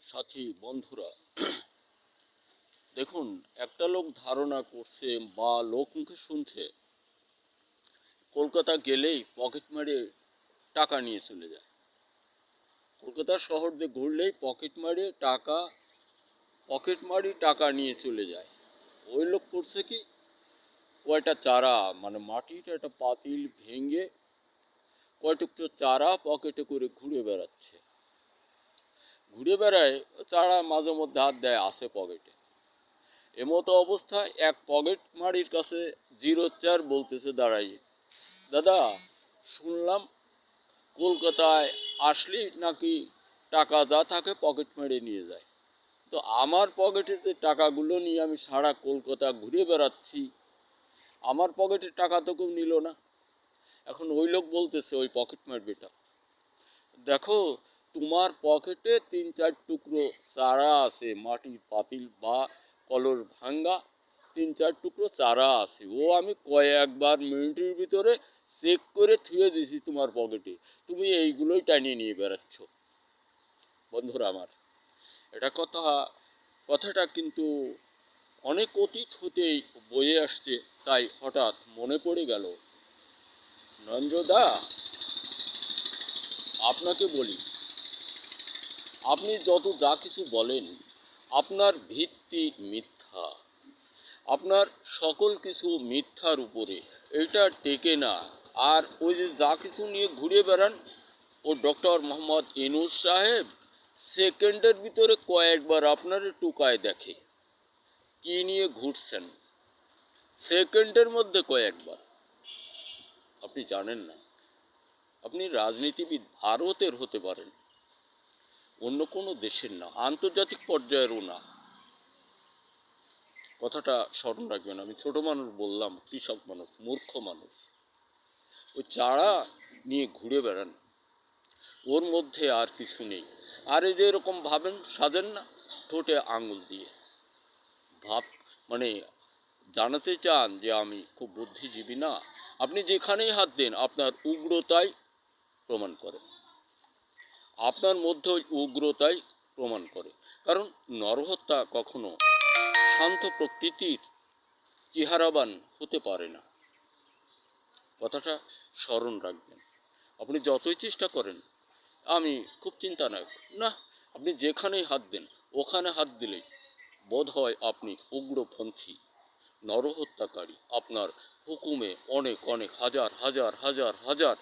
সাথী বন্ধুরা, দেখুন, একটা লোক ধারণা করছে বা লোক মুখে শুনছে কলকাতা গেলেই পকেট মারে টাকা নিয়ে চলে যায়। কলকাতা শহর দিয়ে ঘুরলেই পকেট মারি টাকা নিয়ে চলে যায়। ওই লোক করছে কি, কয়টা চারা মানে মাটির একটা পাতিল ভেঙে কয়টুকু চারা পকেটে করে ঘুরে বেড়াচ্ছে। ঘুরে বেড়ায় চারা মাঝে মধ্যে হাত দেয়, আসে পকেটে। এমতো অবস্থায় এক পকেট মারির কাছে 04 বলতেছে দাঁড়াইয়ে, দাদা, শুনলাম কলকাতায় আসলে নাকি টাকা যা থাকে পকেট মেরে নিয়ে যায়। তো আমার পকেটে যে টাকাগুলো নিয়ে আমি সারা কলকাতা ঘুরে বেড়াচ্ছি, আমার পকেটের টাকা তো কেউ নিল না। এখন ওই লোক বলতেছে, ওই পকেট মারবেটা, দেখো, তোমার পকেটে 3-4 টুকরো চারা আছে, মাটির পাতিল বা কলস ভাঙ্গা 3-4 টুকরো চারা আছে, ও আমি কয়েকবার মিনিটের ভিতরে চেক করে থুয়ে দিছি তোমার পকেটে, তুমি এইগুলোই টানিয়ে নিয়ে বেড়াচ্ছ। বন্ধুরা আমার, এটা কথাটা কিন্তু অনেক অতীত হতেই বয়ে আসছে। তাই হঠাৎ মনে পড়ে গেল, নরেন্দ্রদা, আপনাকে বলি, আপনি যত যা কিছু বলেন, আপনার ভিত্তি মিথ্যা। আপনার সকল কিছু মিথ্যার উপরে, এটা টেকে না। আর ওই যে যা কিছু নিয়ে ঘুরে বেড়ান, ও ডক্টর মোহাম্মদ ইউনূস সাহেব সেকেন্ডের ভিতরে কয়েকবার আপনার টুকায় দেখে কি নিয়ে ঘুরছেন, সেকেন্ডের মধ্যে কয়েকবার। আপনি জানেন না, আপনি রাজনীতিবিদ ভারতের হতে পারেন, অন্য কোনো দেশের না, আন্তর্জাতিক পর্যায়েরও না। কথাটা স্মরণ রাখবেন। আমি ছোট মানুষ বললাম, কৃষক মানুষ, মূর্খ মানুষ। ওই চারা নিয়ে ঘুরে বেড়ান, ওর মধ্যে আর কিছু নেই। আর এই যে এরকম ভাবেন, সাজেন না ঠোঁটে আঙুল দিয়ে, ভাব মানে জানাতে চান যে আমি খুব বুদ্ধিজীবী না। আপনি যেখানেই হাত দেন, আপনার উগ্রতাই প্রমাণ করে, আপনার মধ্যে ওই উগ্রতাই প্রমাণ করে। কারণ নরহত্যা কখনো শান্ত প্রকৃতির চেহারাবান হতে পারে না। কথাটা স্মরণ রাখবেন। আপনি যতই চেষ্টা করেন আমি খুব চিন্তানায়ক, না, আপনি যেখানেই হাত দেন, ওখানে হাত দিলেই বোধ হয় আপনি উগ্রপন্থী, নরহত্যাকারী। আপনার হুকুমে অনেক অনেক হাজার হাজার হাজার হাজার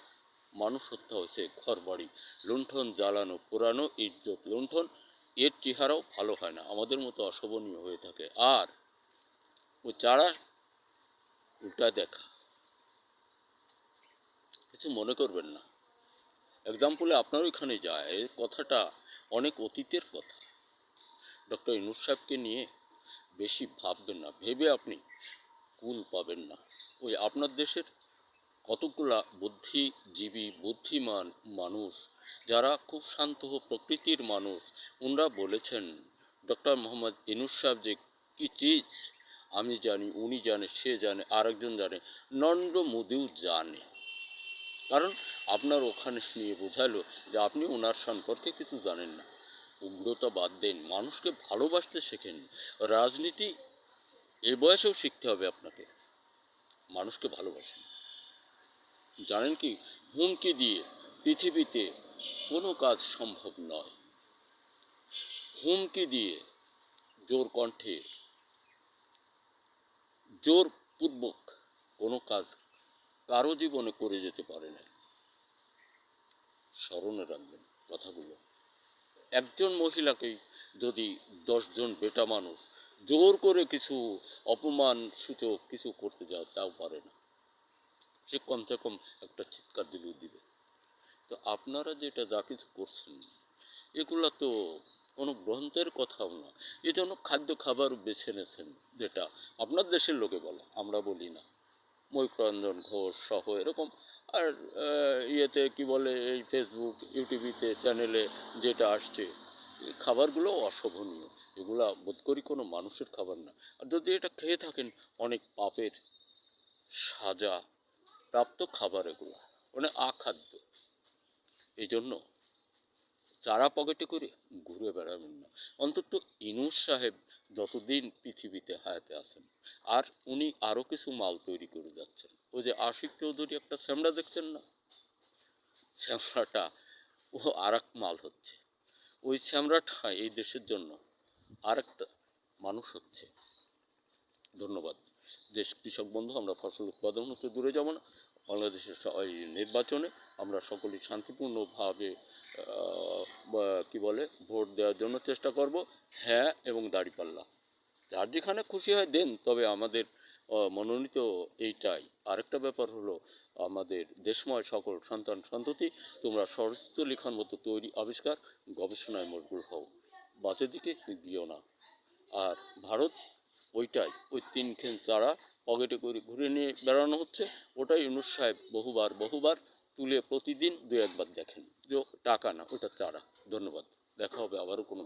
মানুষ হত্যা হয়েছে, ঘর বাড়ি লুণ্ঠন, জ্বালানো পোড়ানো, ইজ্জত লুণ্ঠন। এর চেহারাও ভালো হয় না, আমাদের মতো অশোভনীয় হয়ে থাকে। আর ও চারা উল্টা দেখা, কিছু মনে করবেন না। এক্সাম্পলে আপনার ওইখানে যায়, এই কথাটা অনেক অতীতের কথা। ডক্টর ইউনূস সাহেবকে নিয়ে বেশি ভাববেন না, ভেবে আপনি কুল পাবেন না। ওই আপনার দেশের কতগুলা বুদ্ধিজীবী বুদ্ধিমান মানুষ, যারা খুব শান্ত প্রকৃতির মানুষ, ওনারা বলেছেন ডক্টর মোহাম্মদ ইউনূস সাহেব যে কি চিজ, আমি জানি, উনি জানে, সে জানে, আরেকজন জানে, নরেন্দ্র মোদিও জানে। কারণ আপনার ওখানে নিয়ে বোঝালো যে আপনি ওনার সম্পর্কে কিছু জানেন না। উগ্রতা বাদ দেন, মানুষকে ভালোবাসতে শেখেন। রাজনীতি এ বয়সেও শিখতে হবে আপনাকে, মানুষকে ভালোবাসেন। জানেন কি, হুমকি দিয়ে পৃথিবীতে কোনো কাজ সম্ভব নয়। হুমকি দিয়ে, জোর কণ্ঠে, জোরপূর্বক কোনো কাজ কারো জীবনে করে যেতে পারে না। স্মরণে রাখবেন কথাগুলো। একজন মহিলাকেই যদি 10 জন বেটা মানুষ জোর করে কিছু অপমান সূচক কিছু করতে যাও, তাও পারে না। সে কমসে কম একটা চিৎকার দিলেও দিবে। তো আপনারা যেটা যা কিছু করছেন, এগুলো তো কোনো গ্রন্থের কথাও না। এজন্য খাদ্য খাবার বেছে নিয়েছেন, যেটা আপনার দেশের লোকে বলে, আমরা বলি না। ময়ূররঞ্জন ঘোষ সহ এরকম। আর ইয়েতে কি বলে, এই ফেসবুক ইউটিউবিতে চ্যানেলে যেটা আসছে, এই খাবারগুলো অশোভনীয়। এগুলা বোধ করি কোনো মানুষের খাবার না। আর যদি এটা খেয়ে থাকেন, অনেক পাপের সাজা প্রাপ্ত খাবার এগুলা, মানে আখাদ্য। এই জন্য চারা পকেটে করে ঘুরে বেড়াবেন না। অন্তত ইনুস সাহেব যতদিন পৃথিবীতে হায়াতে আছেন, আর উনি আরও কিছু মাল তৈরি করে যাচ্ছেন। ওই যে আশিক চৌধুরী একটা শ্যামলা দেখছেন না, শ্যামলাটা ও আর এক মাল হচ্ছে। ওই শ্যামলাটা এই দেশের জন্য আর একটা মানুষ হচ্ছে। ধন্যবাদ। দেশ কৃষক বন্ধু, আমরা ফসল উৎপাদন হতে দূরে যাব না। বাংলাদেশের এই নির্বাচনে আমরা সকলেই শান্তিপূর্ণভাবে কি বলে ভোট দেওয়ার জন্য চেষ্টা করব। হ্যাঁ, এবং দাঁড়িপাল্লা যার যেখানে খুশি হয় দেন, তবে আমাদের মনোনীত এইটাই। আরেকটা ব্যাপার হলো, আমাদের দেশময় সকল সন্তান সন্ততি তোমরা স্বরচিত লেখার মতো তৈরি আবিষ্কার গবেষণায় মশগুল হও, বাজে দিকে দিও না। আর ভারত ওইটাই, ওই তিনখান চারা পকেটে করে ঘুরে নিয়ে বেড়ানো হচ্ছে, ওটাই ইউনূস সাহেব বহুবার বহুবার তুলে প্রতিদিন দু একবার দেখেন যে টাকা না, ওটা চারা। ধন্যবাদ। দেখা হবে আবারও কোনো